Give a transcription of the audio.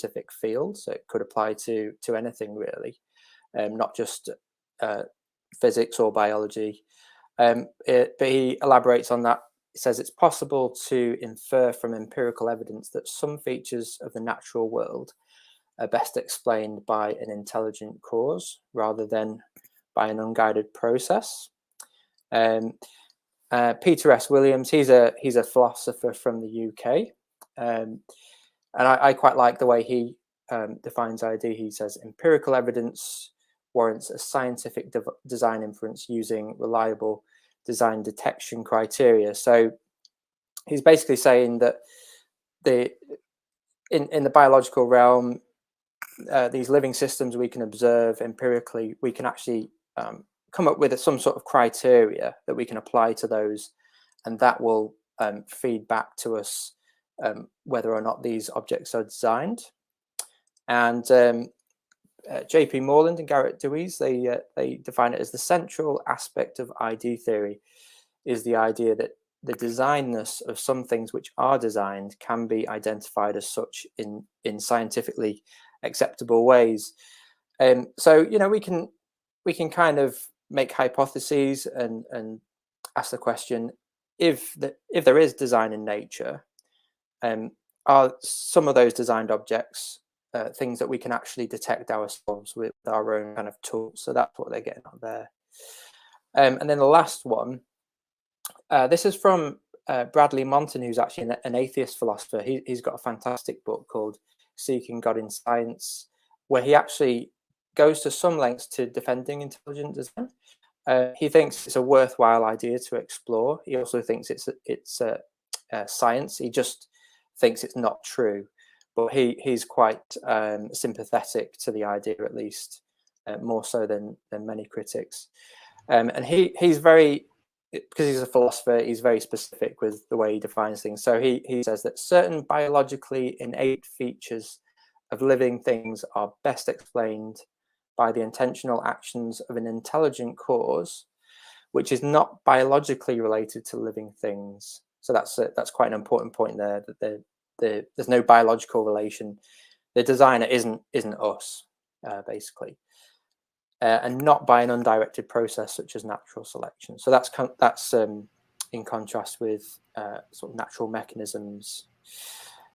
specific field, so it could apply to anything really, not just physics or biology. But he elaborates on that. He says it's possible to infer from empirical evidence that some features of the natural world are best explained by an intelligent cause rather than by an unguided process. Peter S. Williams, he's a philosopher from the UK, and I quite like the way he defines ID. He says empirical evidence warrants a scientific design inference using reliable design detection criteria. So he's basically saying that in the biological realm, these living systems we can observe empirically, we can actually come up with some sort of criteria that we can apply to those, and that will feed back to us whether or not these objects are designed. And J.P. Moreland and Garrett Dewey's, they define it as the central aspect of ID theory is the idea that the designness of some things which are designed can be identified as such in scientifically acceptable ways. So we can kind of make hypotheses and ask the question, if there is design in nature, are some of those designed objects things that we can actually detect ourselves with our own kind of tools? So that's what they're getting at there. And then the last one, this is from Bradley Monton, who's actually an atheist philosopher. He's got a fantastic book called Seeking God in Science, where he actually goes to some lengths to defending intelligent design. He thinks it's a worthwhile idea to explore. He also thinks it's science. He just thinks it's not true. But he's quite sympathetic to the idea, at least, more so than many critics. And he's very, because he's a philosopher, he's very specific with the way he defines things. So he says that certain biologically innate features of living things are best explained by the intentional actions of an intelligent cause, which is not biologically related to living things. So that's quite an important point there, that there's no biological relation. The designer isn't us, basically, and not by an undirected process such as natural selection. So that's in contrast with sort of natural mechanisms.